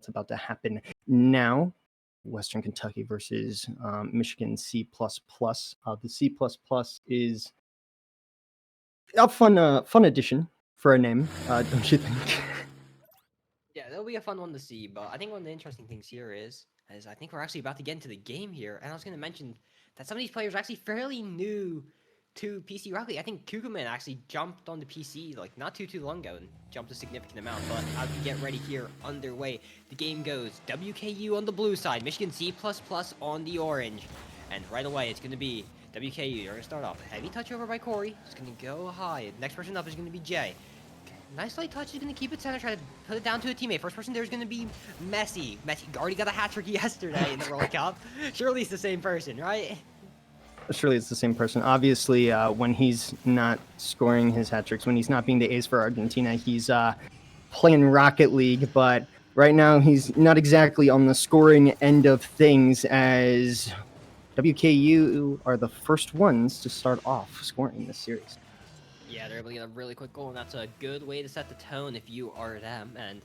It's about to happen now. Western Kentucky versus Michigan C++. The C++ is a fun addition for a name, don't you think? Yeah, that'll be a fun one to see. But I think one of the interesting things here is I think we're actually about to get into the game here, and I was going to mention that some of these players are actually fairly new to PC Rocket League. I think Kugelman actually jumped on the PC like not too long ago and jumped a significant amount. But as we get ready here, underway, the game goes WKU on the blue side, Michigan C++ on the orange, and right away it's going to be WKU. You're going to start off heavy touch over by Corey. It's going to go high. Next person up is going to be Jay. Nice light touch. He's going to keep it center, try to put it down to a teammate. First person there is going to be Messi. Messi already got a hat trick yesterday in the World Cup. Surely it's the same person, right? Surely it's the same person. Obviously, when he's not scoring his hat tricks, when he's not being the ace for Argentina, he's playing Rocket League. But right now, he's not exactly on the scoring end of things, as WKU are the first ones to start off scoring this series. Yeah, they're able to get a really quick goal, and that's a good way to set the tone if you are them. And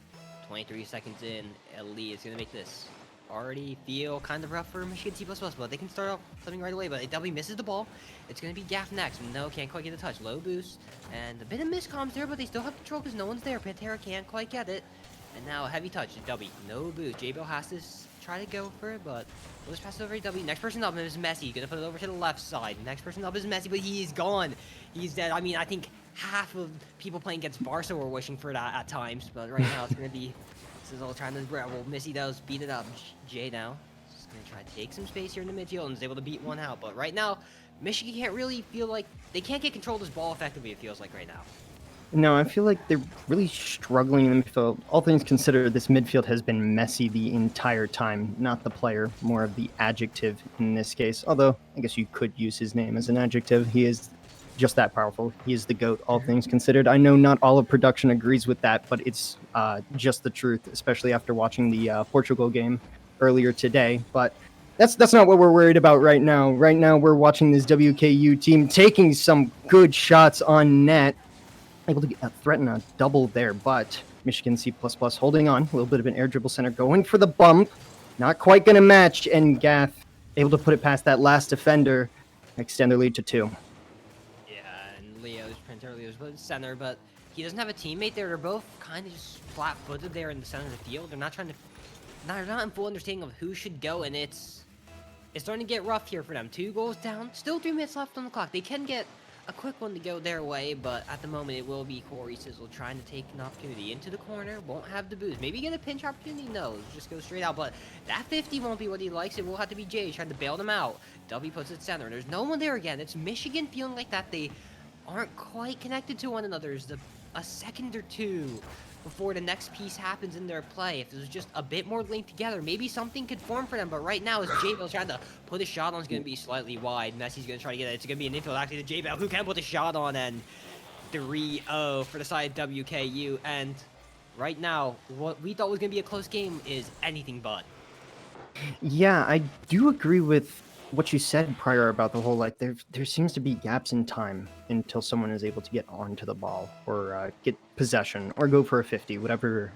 23 seconds in, Ellie is going to make this already feel kind of rough for Michigan C++, but they can start off something right away. But W misses the ball. It's going to be Gaff next. No, can't quite get a touch. Low boost, and a bit of miscomms there, but they still have control because no one's there. Pantera can't quite get it. And now a heavy touch. W, no boost. J-Bill has to try to go for it, but we'll just pass it over to W. Next person up is Messi. Gonna put it over to the left side. Next person up is Messi, but he's gone. He's dead. I mean, I think half of people playing against Barca were wishing for that at times, but right now it's gonna be Sizzle trying to rebel. Missy does beat it up. Jay now just gonna try to take some space here in the midfield and is able to beat one out. But right now, Michigan can't really feel like they can't get control of this ball effectively. It feels like right now. No, I feel like they're really struggling in the midfield. All things considered, this midfield has been messy the entire time. Not the player, more of the adjective in this case. Although, I guess you could use his name as an adjective. He is just that powerful. He is the GOAT, all things considered. I know not all of production agrees with that, but it's just the truth, especially after watching the Portugal game earlier today. But that's not what we're worried about right now. Right now, we're watching this WKU team taking some good shots on net, able to threaten a double there, but Michigan C++ holding on. A little bit of an air dribble center, going for the bump. Not quite going to match, and Gaff able to put it past that last defender, extend their lead to 2. Yeah, and Leo's center, but he doesn't have a teammate there. They're both kind of just flat-footed there in the center of the field. They're not trying to, they're not in full understanding of who should go, and it's starting to get rough here for them. 2 goals down, still 3 minutes left on the clock. They can get a quick one to go their way, but at the moment it will be Corey Sizzle trying to take an opportunity into the corner. Won't have the boost. Maybe get a pinch opportunity? No, just go straight out. But that 50 won't be what he likes. It will have to be Jay trying to bail them out. W puts it center. There's no one there again. It's Michigan feeling like that they aren't quite connected to one another. There's a second or two before the next piece happens in their play. If there's just a bit more linked together, maybe something could form for them. But right now, as J-Bell trying to put a shot on, is going to be slightly wide. Messi's going to try to get it. It's going to be an infield actually to J-Bell, who can put a shot on, and 3-0 for the side of WKU. And right now, what we thought was going to be a close game is anything but. Yeah, I do agree with what you said prior about the whole, like, there seems to be gaps in time until someone is able to get onto the ball or get possession or go for a 50, whatever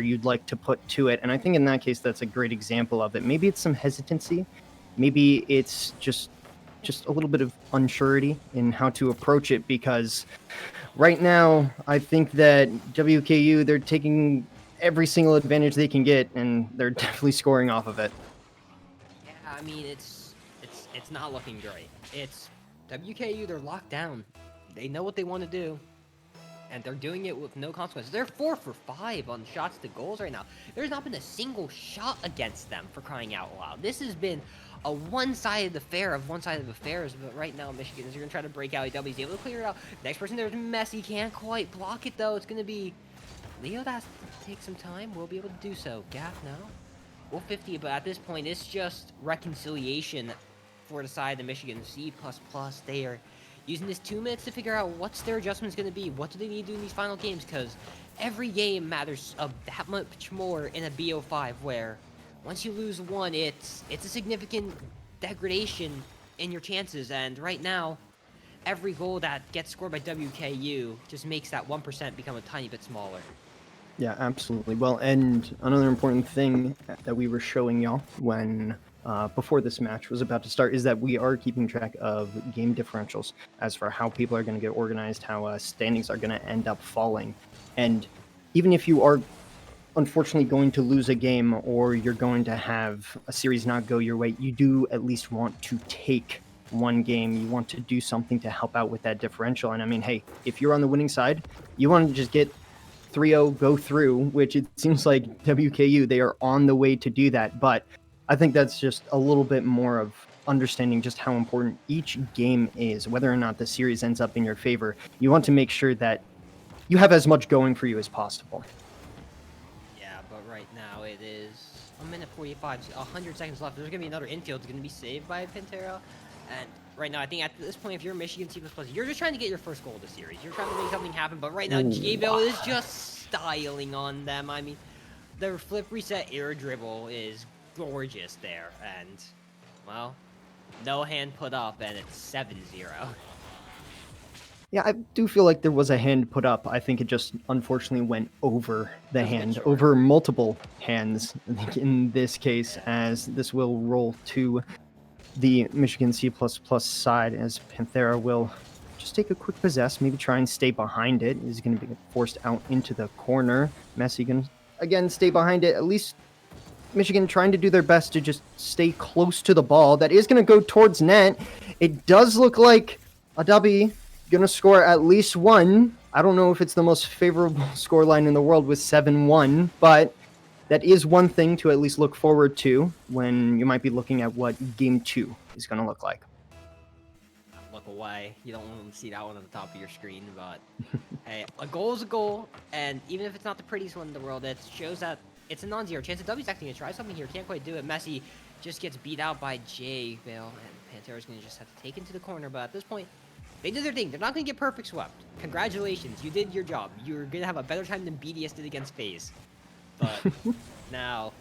you'd like to put to it. And I think in that case, that's a great example of it. Maybe it's some hesitancy. Maybe it's just a little bit of unsurety in how to approach it, because right now, I think that WKU, they're taking every single advantage they can get, and they're definitely scoring off of it. Yeah, I mean, it's not looking great. It's WKU, they're locked down. They know what they want to do, and they're doing it with no consequences. They're 4 for 5 on shots to goals right now. There's not been a single shot against them, for crying out loud. This has been a one-sided affair of one-sided affairs, but right now Michigan is going to try to break out. He's able to clear it out. Next person there's Messi, can't quite block it though. It's going to be Leo. That take some time. We'll be able to do so. Gaff now. Well, 50, but at this point, it's just reconciliation for the side of the Michigan C++. They are using this 2 minutes to figure out what's their adjustments going to be. What do they need to do in these final games? Because every game matters that much more in a BO5, where once you lose one, it's a significant degradation in your chances. And right now, every goal that gets scored by WKU just makes that 1% become a tiny bit smaller. Yeah, absolutely. Well, and another important thing that we were showing y'all when before this match was about to start is that we are keeping track of game differentials as for how people are going to get organized, how standings are going to end up falling. And even if you are unfortunately going to lose a game or you're going to have a series not go your way, you do at least want to take one game. You want to do something to help out with that differential. And I mean, hey, if you're on the winning side, you want to just get 3-0 go through, which it seems like WKU, they are on the way to do that. But I think that's just a little bit more of understanding just how important each game is, whether or not the series ends up in your favor. You want to make sure that you have as much going for you as possible. Yeah, but right now it is a minute 45, 100 seconds left. There's gonna be another infield that's gonna be saved by Pantera, and right now I think at this point, if you're Michigan C++, you're just trying to get your first goal of the series. You're trying to make something happen, but right now J-Bill is just styling on them. I mean, their flip reset air dribble is gorgeous there, and well, no hand put up, and it's 7-0. Yeah, I do feel like there was a hand put up. I think it just unfortunately went over the hand, short. over multiple hands in this case, Yeah. as this will roll to the Michigan C++ side as Panthera will just take a quick possess, maybe try and stay behind it. Is going to be forced out into the corner. Messi going to, again, stay behind it. At least Michigan trying to do their best to just stay close to the ball. That is going to go towards net. It does look like Adabi going to score at least one. I don't know if it's the most favorable scoreline in the world with 7-1, but that is one thing to at least look forward to when you might be looking at what game 2 is going to look like. Look away. You don't want to see that one on the top of your screen, but hey, a goal is a goal, and even if it's not the prettiest one in the world, it shows that it's a non-zero chance. W's actually gonna try something here. Can't quite do it. Messi just gets beat out by J. Bill, and Pantera's gonna just have to take into the corner. But at this point, they did their thing. They're not gonna get perfect swept. Congratulations, you did your job. You're gonna have a better time than BDS did against FaZe. But now,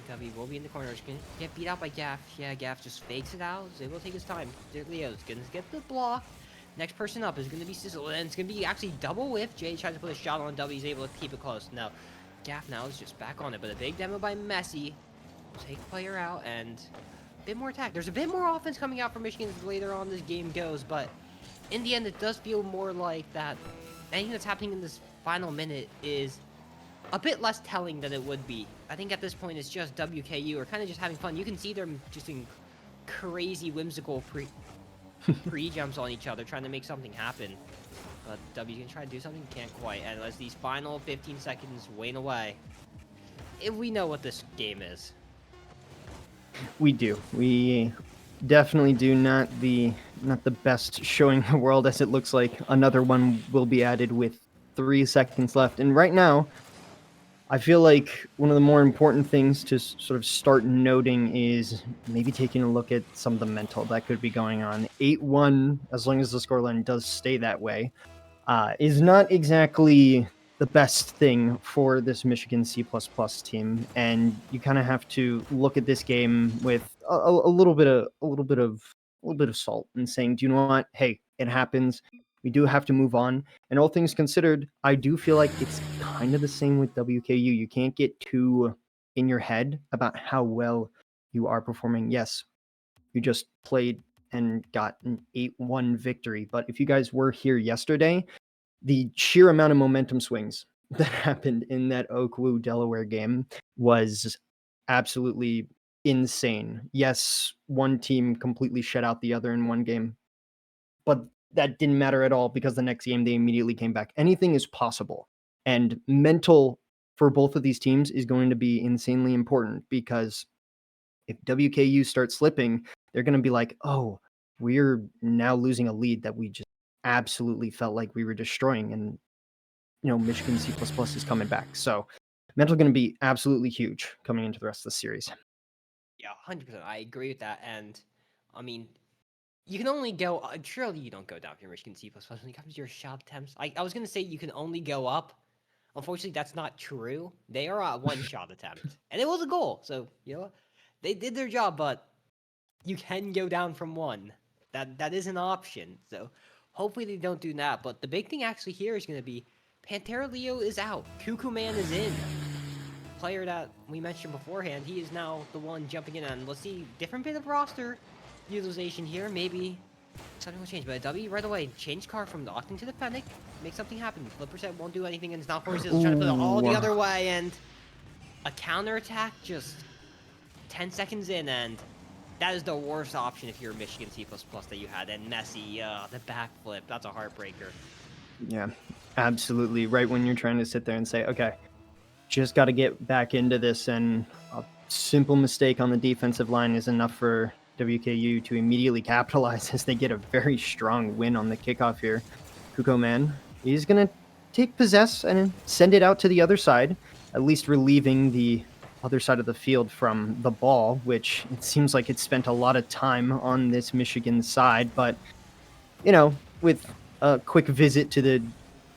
W will be in the corner. He's gonna get beat out by Gaff. Yeah, Gaff just fakes it out. He will take his time. Leo's gonna get the block. Next person up is gonna be Sizzle, and it's gonna be actually double whiff. Jay tries to put a shot on W. He's able to keep it close. Now, Gaff now is just back on it, but a big demo by Messi. Take player out and a bit more attack. There's a bit more offense coming out for Michigan as later on this game goes, but in the end, it does feel more like that anything that's happening in this final minute is a bit less telling than it would be. I think at this point it's just WKU are kind of just having fun. You can see them just doing crazy whimsical pre-jumps on each other, trying to make something happen. But W can try to do something, can't quite. And as these final 15 seconds wane away, we know what this game is. We do. We definitely do. Not the best showing the world, as it looks like another one will be added with 3 seconds left. And right now, I feel like one of the more important things to sort of start noting is maybe taking a look at some of the mental that could be going on. 8-1, as long as the scoreline does stay that way, is not exactly the best thing for this Michigan C++ team, and you kind of have to look at this game with a little bit of salt and saying, do you know what? Hey, it happens. We do have to move on. And all things considered, I do feel like it's kind of the same with WKU. You can't get too in your head about how well you are performing. Yes, you just played and got an 8-1 victory. But if you guys were here yesterday, the sheer amount of momentum swings that happened in that Oakwood Delaware game was absolutely insane. Yes, one team completely shut out the other in one game, but that didn't matter at all because the next game they immediately came back. Anything is possible. And mental for both of these teams is going to be insanely important because if WKU starts slipping, they're going to be like, oh, we're now losing a lead that we just absolutely felt like we were destroying. And, Michigan C++ is coming back. So mental going to be absolutely huge coming into the rest of the series. Yeah, 100%. I agree with that. And I mean, you can only go. Surely you don't go down if you're Michigan C++ when it comes to your shot attempts. I was gonna say you can only go up. Unfortunately, that's not true. They are at one shot attempt, and it was a goal. So they did their job, but you can go down from one. That is an option. So hopefully they don't do that. But the big thing actually here is gonna be Pantera Leo is out. Cuckoo Man is in. Player that we mentioned beforehand, he is now the one jumping in, and let's see, different bit of roster utilization here. Maybe something will change, but W right away, change car from the Octane to the Fennec, make something happen. Flipperset won't do anything, and it's now Forces trying to put it all the other way, and a counterattack just 10 seconds in, and that is the worst option if you're Michigan C++ that you had. And Messi, the backflip, that's a heartbreaker. Yeah, absolutely. Right when you're trying to sit there and say, okay, just got to get back into this, and a simple mistake on the defensive line is enough for WKU to immediately capitalize as they get a very strong win on the kickoff here. Kuko Man, he's going to take possess and send it out to the other side, at least relieving the other side of the field from the ball, which it seems like it spent a lot of time on this Michigan side. But, you know, with a quick visit to the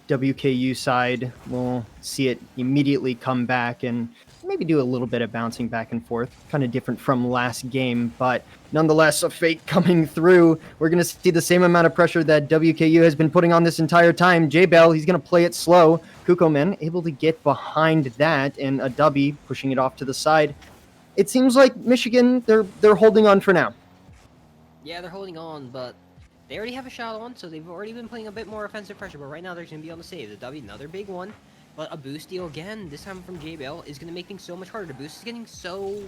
WKU side, we'll see it immediately come back and maybe do a little bit of bouncing back and forth, kind of different from last game, but nonetheless a fake coming through. We're going to see the same amount of pressure that WKU has been putting on this entire time. J-Bell, he's going to play it slow. Kukomen able to get behind that, and a Dubby pushing it off to the side. It seems like Michigan, they're holding on for now. Yeah, they're holding on, but they already have a shot on, so they've already been playing a bit more offensive pressure, but right now they're going to be on the save. The W, another big one. But a boost deal again, this time from J-Bell, is going to make things so much harder. The boost is getting so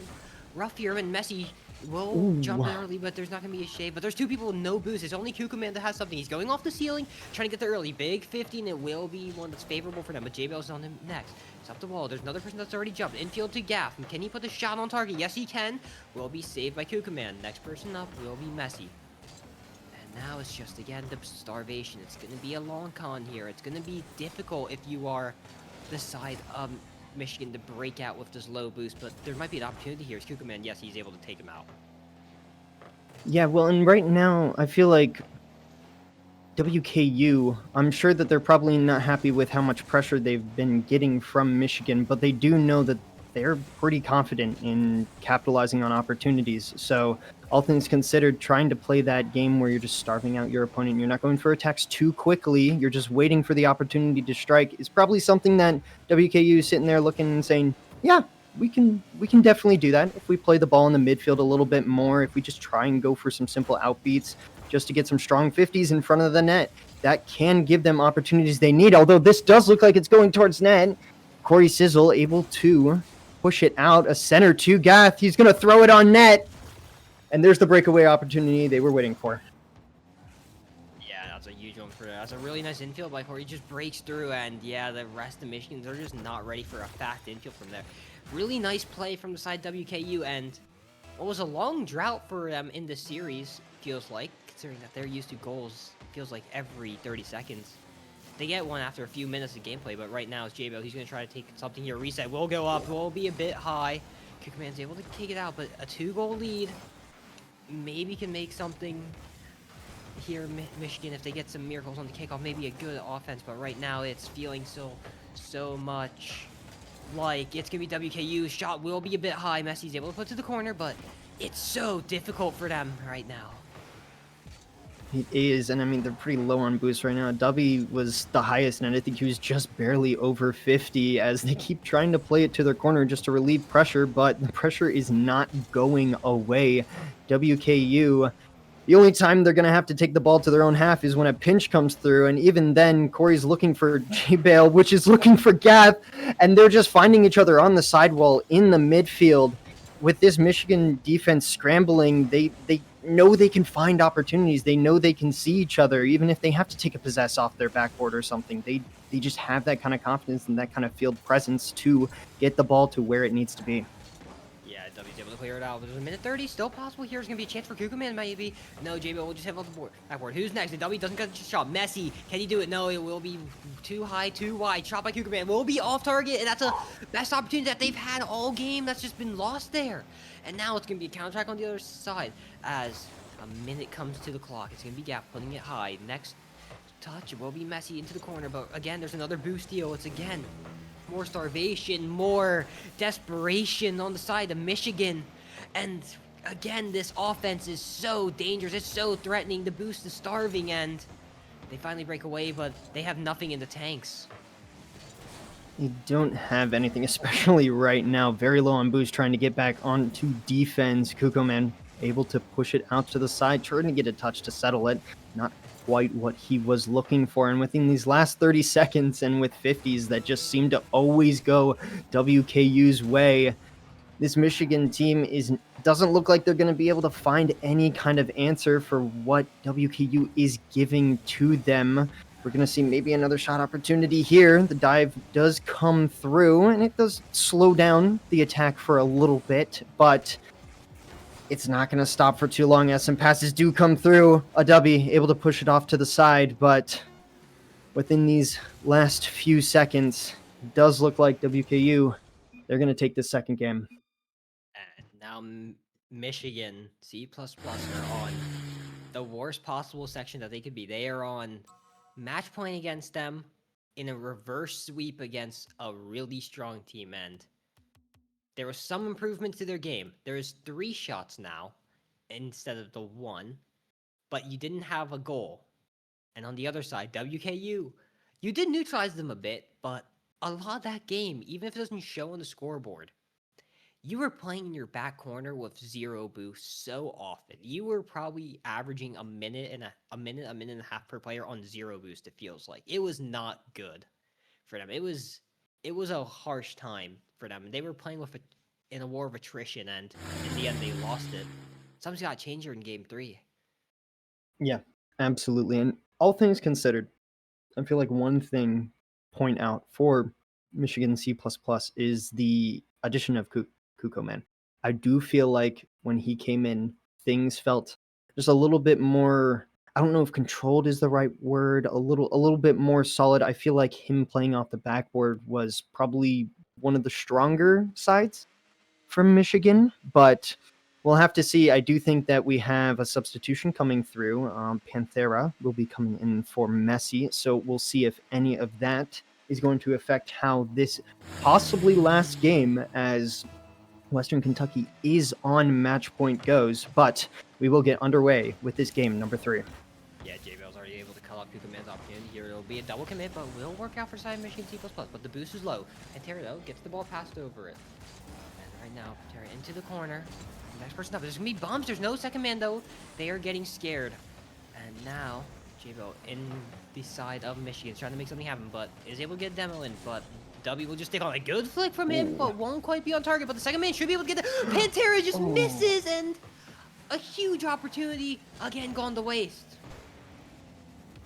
rough here, and Messi will jump in early, but there's not going to be a shade. But there's two people with no boost. It's only Kukuman that has something. He's going off the ceiling, trying to get there early. Big 50, and it will be one that's favorable for them. But J-Bell's on him next. It's up the wall. There's another person that's already jumped. Infield to Gaff. And can he put a shot on target? Yes, he can. Will be saved by Kukuman. Next person up will be Messi. Now it's just, again, the starvation. It's going to be a long con here. It's going to be difficult if you are the side of Michigan to break out with this low boost, but there might be an opportunity here. It's Kukuman. Yes, he's able to take him out. Yeah, well, and right now, I feel like WKU, I'm sure that they're probably not happy with how much pressure they've been getting from Michigan, but they do know that they're pretty confident in capitalizing on opportunities. So all things considered, trying to play that game where you're just starving out your opponent, you're not going for attacks too quickly, you're just waiting for the opportunity to strike, is probably something that WKU is sitting there looking and saying, yeah, we can definitely do that if we play the ball in the midfield a little bit more, if we just try and go for some simple outbeats just to get some strong 50s in front of the net. That can give them opportunities they need, although this does look like it's going towards net. Corey Sizzle able to push it out, a center to Gath. He's going to throw it on net. And there's the breakaway opportunity they were waiting for. Yeah, that's a huge one for that. That's a really nice infield by Corey. He just breaks through, and yeah, the rest of Michigan, they're just not ready for a fast infield from there. Really nice play from the side WKU, and what was a long drought for them in the series, feels like, considering that they're used to goals, feels like every 30 seconds. They get one after a few minutes of gameplay, but right now it's J-Bell. He's going to try to take something here. Reset will go up, will be a bit high. Kickman's able to kick it out, but a 2-goal lead maybe can make something here. Michigan, if they get some miracles on the kickoff, maybe a good offense, but right now it's feeling so much like it's going to be WKU. Shot will be a bit high. Messi's able to put to the corner, but it's so difficult for them right now. It is, and I mean, they're pretty low on boost right now. Dubby was the highest, and I think he was just barely over 50 as they keep trying to play it to their corner just to relieve pressure, but the pressure is not going away. WKU, the only time they're going to have to take the ball to their own half is when a pinch comes through, and even then, Corey's looking for J-Bale, which is looking for Gath, and they're just finding each other on the sidewall in the midfield. With this Michigan defense scrambling, they know they can find opportunities. They know they can see each other, even if they have to take a possess off their backboard or something. They just have that kind of confidence and that kind of field presence to get the ball to where it needs to be. Yeah, W's able to clear it out. There's a minute 30 still possible here. There's going to be a chance for Kukuman, maybe. No, J-Bell will just have off the backboard. Who's next? The W doesn't get the shot. Messi, can he do it? No, it will be too high, too wide. Shot by Kukuman will be off target, and that's a best opportunity that they've had all game. That's just been lost there. And now it's going to be a counterattack on the other side as a minute comes to the clock. It's going to be Gap putting it high. Next touch, it will be Messi into the corner, but again, there's another boost deal. It's again more starvation, more desperation on the side of Michigan. And again, this offense is so dangerous. It's so threatening. The boost is starving, and they finally break away, but they have nothing in the tanks. You don't have anything, especially right now. Very low on boost, trying to get back onto defense. Kukoman able to push it out to the side, trying to get a touch to settle it. Not quite what he was looking for. And within these last 30 seconds and with 50s that just seem to always go WKU's way, this Michigan team doesn't look like they're going to be able to find any kind of answer for what WKU is giving to them. We're going to see maybe another shot opportunity here. The dive does come through, and it does slow down the attack for a little bit, but it's not going to stop for too long as some passes do come through. Adabi able to push it off to the side, but within these last few seconds, it does look like WKU, they're going to take this second game. And now Michigan C++ are on the worst possible section that they could be. They are on match point against them in a reverse sweep against a really strong team, and there was some improvement to their game. There's 3 shots now instead of the 1, but you didn't have a goal. And on the other side, WKU, you did neutralize them a bit, but a lot of that game, even if it doesn't show on the scoreboard, you were playing in your back corner with 0 boost so often. You were probably averaging a minute and a half per player on 0 boost, it feels like. It was not good for them. It was a harsh time for them. They were playing in a war of attrition, and in the end they lost it. Something's got to change here in game 3. Yeah, absolutely. And all things considered, I feel like one thing point out for Michigan C++ is the addition of Kukoman. I do feel like when he came in, things felt just a little bit more, I don't know if controlled is the right word, a little bit more solid. I feel like him playing off the backboard was probably one of the stronger sides from Michigan, but we'll have to see. I do think that we have a substitution coming through. Panthera will be coming in for Messi, so we'll see if any of that is going to affect how this possibly last game as Western Kentucky is on match point goes, but we will get underway with this game number 3. Yeah, JBL's already able to cut off Kukoman's opportunity here. It'll be a double commit, but will work out for side Michigan C++, but the boost is low. And Terry, though, gets the ball passed over it. And right now, Terry into the corner. Next person up. There's going to be bumps. There's no second man, though. They are getting scared. And now, JBL in the side of Michigan, trying to make something happen, but is able to get a demo in, but W will just take on a good flick from him, but won't quite be on target. But the second man should be able to get the Pantera just misses, and a huge opportunity again gone to waste.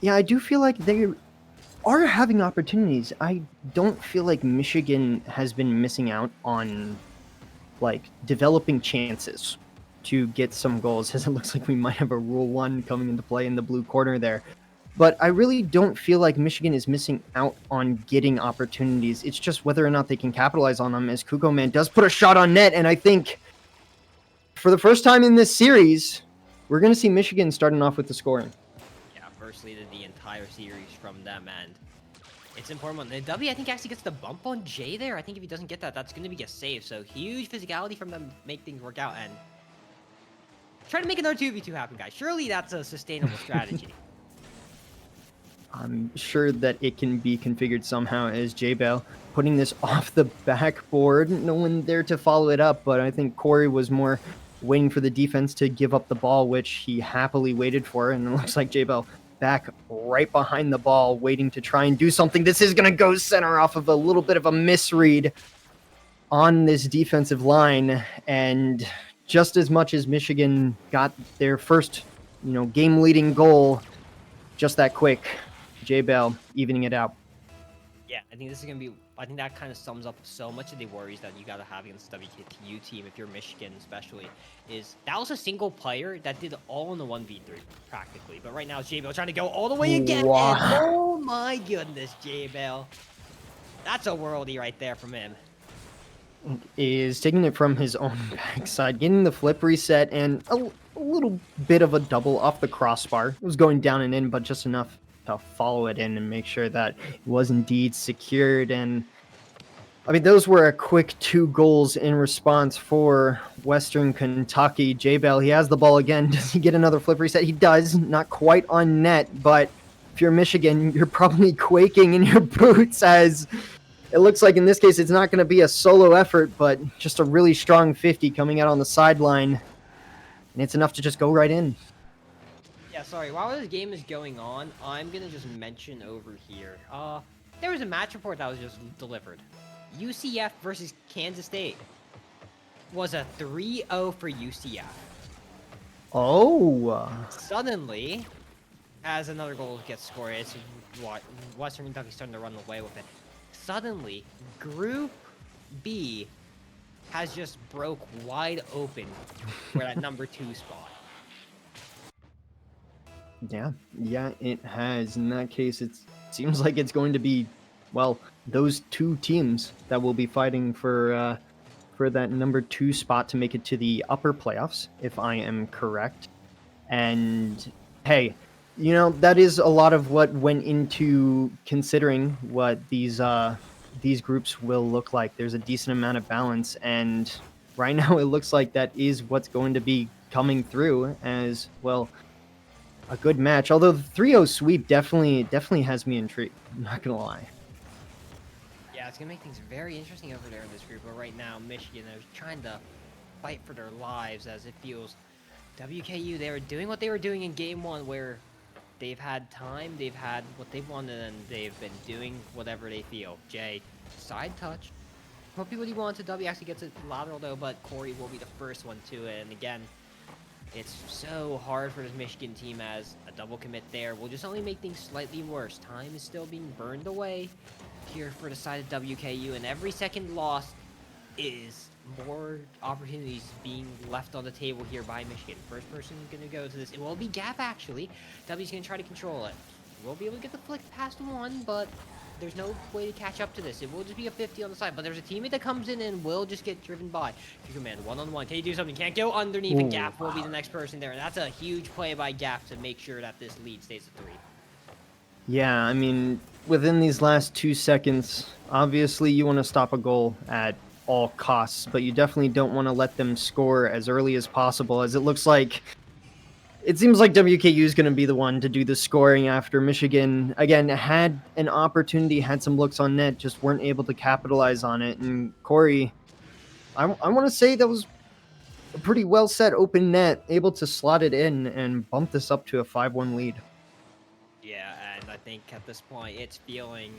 Yeah, I do feel like they are having opportunities. I don't feel like Michigan has been missing out on like developing chances to get some goals, as it looks like we might have a Rule 1 coming into play in the blue corner there. But I really don't feel like Michigan is missing out on getting opportunities. It's just whether or not they can capitalize on them, as Kukoman does put a shot on net. And I think for the first time in this series, we're going to see Michigan starting off with the scoring. Yeah, first lead of the entire series from them, and it's important. And W, I think, actually gets the bump on Jay there. I think if he doesn't get that, that's going to be a save. So huge physicality from them, make things work out, and try to make another 2v2 happen, guys. Surely that's a sustainable strategy. I'm sure that it can be configured somehow, as J-Bell putting this off the backboard. No one there to follow it up, but I think Corey was more waiting for the defense to give up the ball, which he happily waited for, and it looks like J-Bell back right behind the ball, waiting to try and do something. This is going to go center off of a little bit of a misread on this defensive line, and just as much as Michigan got their first, game-leading goal, just that quick, J-Bell evening it out. Yeah, I think this is going to be, I think that kind of sums up so much of the worries that you got to have against the WKU team, if you're Michigan especially, is that was a single player that did all in the 1v3, practically. But right now, J-Bell trying to go all the way again, Wow. and oh my goodness, J-Bell. That's a worldie right there from him. Is taking it from his own backside, getting the flip reset, and a little bit of a double off the crossbar. It was going down and in, but just enough to follow it in and make sure that it was indeed secured. And I mean, those were a quick 2 goals in response for Western Kentucky. J-Bell, he has the ball again. Does he get another flip reset? He does. Not quite on net, but if you're Michigan, you're probably quaking in your boots as it looks like in this case it's not going to be a solo effort, but just a really strong 50 coming out on the sideline, and it's enough to just go right in. Yeah, sorry. While this game is going on, I'm gonna just mention over here. There was a match report that was just delivered. UCF versus Kansas State was a 3-0 for UCF. Oh. Suddenly, as another goal gets scored, it's what Western Kentucky starting to run away with it. Suddenly, Group B has just broke wide open for that number 2 spot. Yeah, it has. In that case, it seems like it's going to be, well, those two teams that will be fighting for that number 2 spot to make it to the upper playoffs, if I am correct. And hey, that is a lot of what went into considering what these groups will look like. There's a decent amount of balance, and right now it looks like that is what's going to be coming through as well. A good match, although the 3-0 sweep definitely has me intrigued. I'm not gonna lie. Yeah, it's gonna make things very interesting over there in this group. But right now, Michigan is trying to fight for their lives, as it feels. WKU, they were doing what they were doing in Game 1, where they've had time, they've had what they wanted, and they've been doing whatever they feel. Jay, side touch. Hopefully what he wants to W actually gets it lateral though, but Corey will be the first one to it. And again, it's so hard for this Michigan team as a double commit there will just only make things slightly worse. Time is still being burned away here for the side of WKU, and every second lost is more opportunities being left on the table here by Michigan. First person going to go to this. It will be Gap, actually. W's going to try to control it. We'll be able to get the flick past one, but there's no way to catch up to this. It will just be a 50 on the side, but there's a teammate that comes in and will just get driven by. Command one-on-one. Can you do something? Can't go underneath, and Gap will be the next person there. And that's a huge play by Gap to make sure that this lead stays at 3. Yeah, I mean, within these last 2 seconds, obviously you want to stop a goal at all costs, but you definitely don't want to let them score as early as possible, as it seems like WKU is going to be the one to do the scoring after Michigan, again, had an opportunity, had some looks on net, just weren't able to capitalize on it. And Corey, I want to say that was a pretty well set open net, able to slot it in and bump this up to a 5-1 lead. Yeah, and I think at this point it's feeling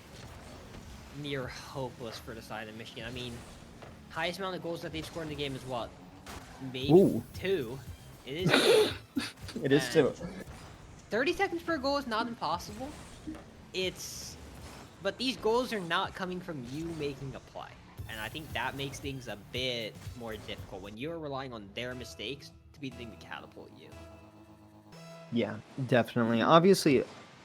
near hopeless for the side of Michigan. I mean, highest amount of goals that they've scored in the game is what? Maybe 2. It is 2. It is 2. 30 seconds per goal is not impossible. But these goals are not coming from you making a play. And I think that makes things a bit more difficult when you're relying on their mistakes to be the thing to catapult you. Yeah, definitely. Obviously,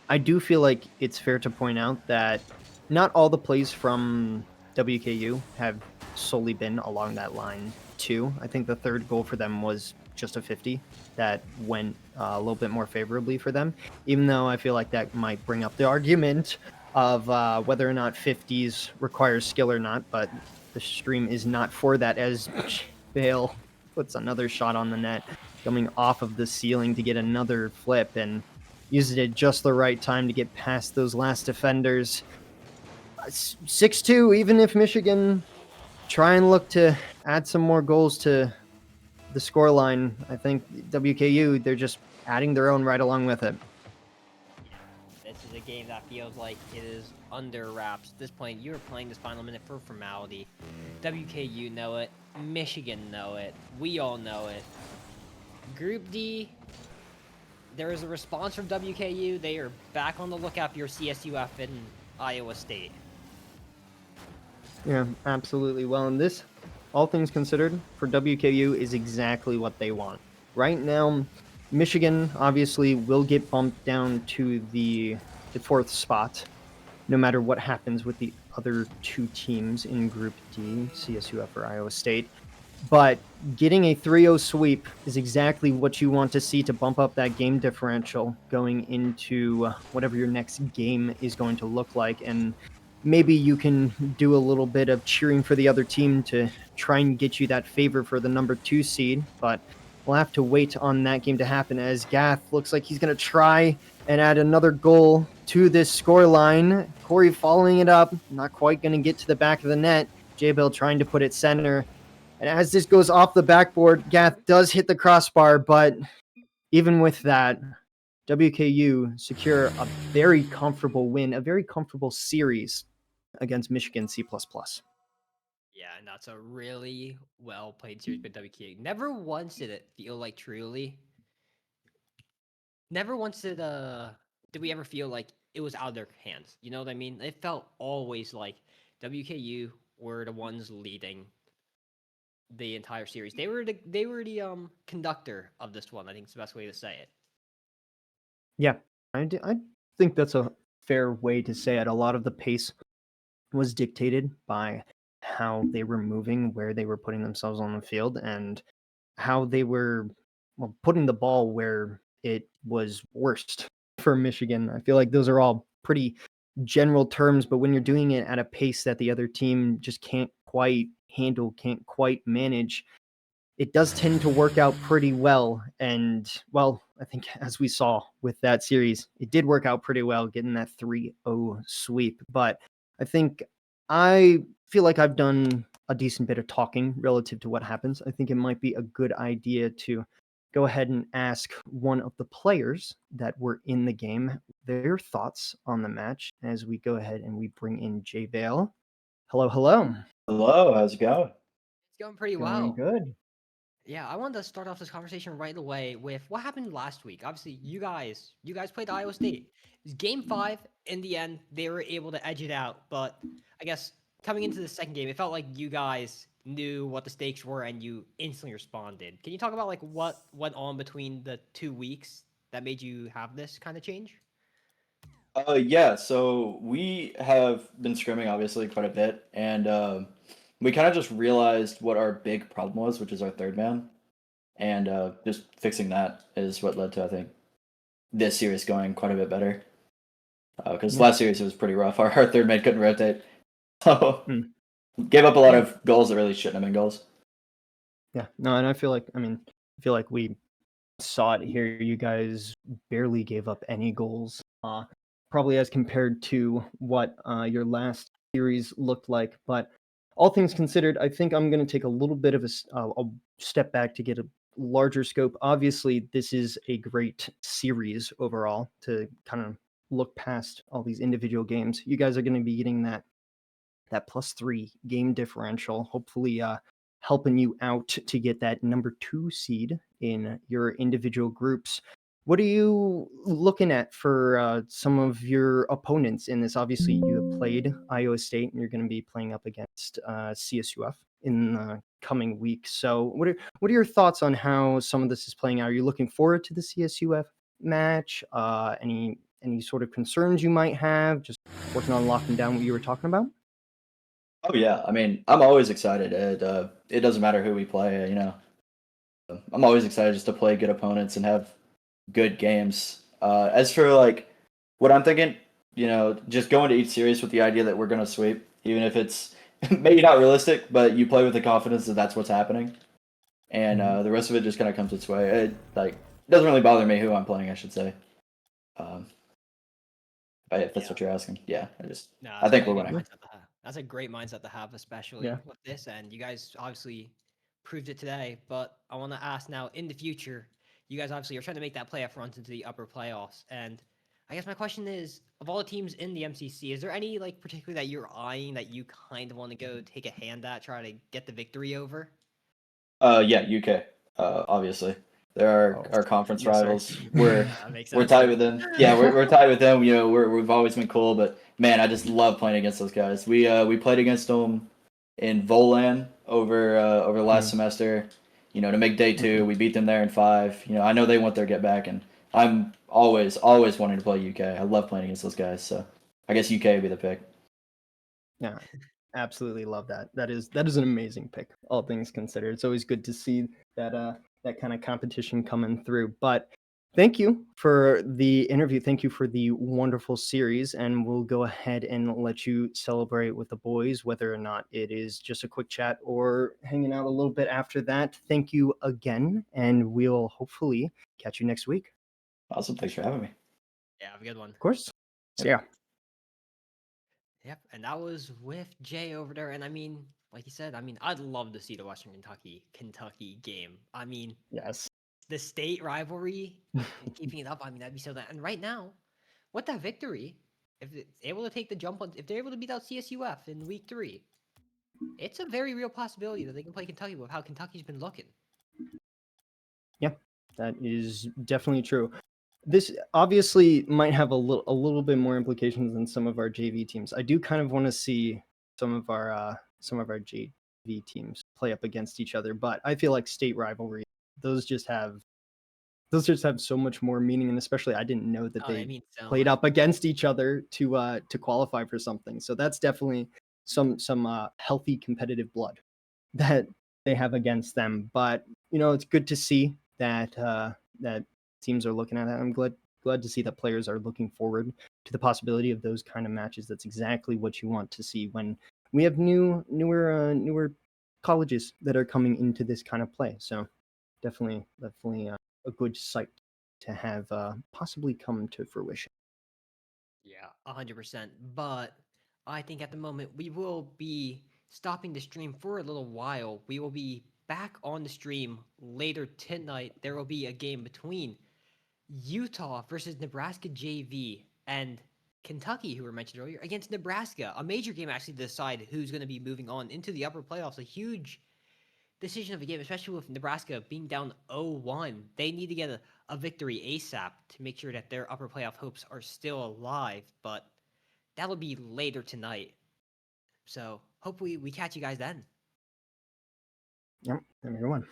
I do feel like it's fair to point out that not all the plays from WKU have solely been along that line too. I think the third goal for them was just a 50 that went a little bit more favorably for them, even though I feel like that might bring up the argument of whether or not 50s requires skill or not, but the stream is not for that, as Bale puts another shot on the net coming off of the ceiling to get another flip and uses it at just the right time to get past those last defenders. 6-2, even if Michigan try and look to add some more goals to the scoreline, I think WKU, they're just adding their own right along with it. This is a game that feels like it is under wraps. At this point, you're playing this final minute for formality. WKU know it. Michigan know it. We all know it. Group D, there is a response from WKU. They are back on the lookout for your CSUF in Iowa State. Yeah, absolutely. Well, in this, all things considered, for WKU is exactly what they want. Right now, Michigan obviously will get bumped down to the 4th spot, no matter what happens with the other 2 teams in Group D, CSUF or Iowa State. But getting a 3-0 sweep is exactly what you want to see to bump up that game differential going into whatever your next game is going to look like. And maybe you can do a little bit of cheering for the other team to try and get you that favor for the number 2 seed. But we'll have to wait on that game to happen, as Gath looks like he's going to try and add another goal to this scoreline. Corey following it up, not quite going to get to the back of the net. J-Bill trying to put it center. And as this goes off the backboard, Gath does hit the crossbar, but even with that, WKU secure a very comfortable win, a very comfortable series against Michigan C++. Yeah, and that's a really well played series by WKU. Never once did it feel like truly. Never once did we ever feel like it was out of their hands. You know what I mean? It felt always like WKU were the ones leading the entire series. They were the conductor of this one. I think it's the best way to say it. Yeah, I think that's a fair way to say it. A lot of the pace was dictated by how they were moving, where they were putting themselves on the field, and how they were putting the ball where it was worst for Michigan. I feel like those are all pretty general terms, but when you're doing it at a pace that the other team just can't quite handle, can't quite manage, it does tend to work out pretty well. And, well, I think as we saw with that series, it did work out pretty well getting that 3-0 sweep. But I think I feel like I've done a decent bit of talking relative to what happens. I think it might be a good idea to go ahead and ask one of the players that were in the game their thoughts on the match as we go ahead and we bring in Jay Vale. Hello, hello. Hello, how's it going? It's going pretty Going well. good. Yeah, I wanted to start off this conversation right away with what happened last week. Obviously, you guys played Iowa State. It was game 5. In the end, they were able to edge it out, but I guess coming into the second game, it felt like you guys knew what the stakes were and you instantly responded. Can you talk about like what went on between the 2 weeks that made you have this kind of change? Yeah, so we have been scrimming obviously quite a bit, and we kind of just realized what our big problem was, which is our third man, and just fixing that is what led to, I think, this series going quite a bit better. Because Yeah. last series it was pretty rough. Our third man couldn't rotate, so Mm. gave up a lot Yeah. of goals that really shouldn't have been goals. Yeah. No, and I feel like we saw it here. You guys barely gave up any goals. Probably as compared to what your last series looked like. But all things considered, I think I'm going to take a little bit of a step back to get a larger scope. Obviously, this is a great series overall to kind of look past all these individual games. You guys are going to be getting that +3 game differential, hopefully helping you out to get that number 2 seed in your individual groups. What are you looking at for some of your opponents in this? Obviously, you have played Iowa State, and you're going to be playing up against CSUF in the coming week. So, what are your thoughts on how some of this is playing out? Are you looking forward to the CSUF match? Any sort of concerns you might have? Just working on locking down what you were talking about. Oh yeah, I mean, I'm always excited. It doesn't matter who we play, you know. I'm always excited just to play good opponents and have good games. As for like what I'm thinking, you know, just going to each series with the idea that we're gonna sweep, even if it's maybe not realistic, but you play with the confidence that that's what's happening, and Mhm. the rest of it just kind of comes its way. It doesn't really bother me who I'm playing, I should say. Um, if that's Yeah. what you're asking, yeah, No, I that's a think we're really good winning. mindset to have. That's a great mindset to have, especially Yeah. with this. And you guys obviously proved it today. But I want to ask now, in the future, you guys obviously are trying to make that playoff run into the upper playoffs. And I guess my question is, of all the teams in the MCC, is there any like particularly that you're eyeing that you kind of want to go take a hand at, try to get the victory over? Yeah, UK. Obviously, they're Oh, our conference yes, sir. rivals. We're That makes we're sense. tied with them. Yeah, we're tied with them. You know, we've always been cool, but man, I just love playing against those guys. We played against them in Volan over last Mhm. semester. You know, to make day two, Mhm. we beat them there in 5. You know, I know they want their get back, and I'm always wanting to play UK. I love playing against those guys. So I guess UK would be the pick. Yeah, absolutely love that. That is an amazing pick, all things considered. It's always good to see that that kind of competition coming through. But Thank you for the interview. Thank you for the wonderful series. And we'll go ahead and let you celebrate with the boys, whether or not it is just a quick chat or hanging out a little bit after that. Thank you again. And we'll hopefully catch you next week. Awesome. Thanks for having me. Yeah, have a good one. Of course. So, yeah. Yep, and that was with Jay over there. And I mean, like you said, I mean, I'd love to see the Western Kentucky game. I mean, Yes. the state rivalry and keeping it up. I mean, that'd be so. And right now, with that victory, if it's able to take the jump on, if they're able to beat out CSUF in week 3, it's a very real possibility that they can play Kentucky with how Kentucky's been looking. Yeah, that is definitely true. This obviously might have a little bit more implications than some of our JV teams. I do kind of want to see some of our JV teams play up against each other, but I feel like state rivalry, those just have so much more meaning, and especially I didn't know that Oh, they mean so played much. up against each other to qualify for something. So that's definitely some healthy competitive blood that they have against them. But it's good to see that that teams are looking at it. I'm glad to see that players are looking forward to the possibility of those kind of matches. That's exactly what you want to see when we have newer colleges that are coming into this kind of play. So definitely a good sight to have possibly come to fruition. Yeah, 100%. But I think at the moment we will be stopping the stream for a little while. We will be back on the stream later tonight. There will be a game between Utah versus Nebraska JV and Kentucky, who were mentioned earlier, against Nebraska. A major game actually to decide who's going to be moving on into the upper playoffs. A huge decision of a game, especially with Nebraska being down 0-1. They need to get a victory ASAP to make sure that their upper playoff hopes are still alive, but that'll be later tonight. So hopefully we catch you guys then. Yep, everyone.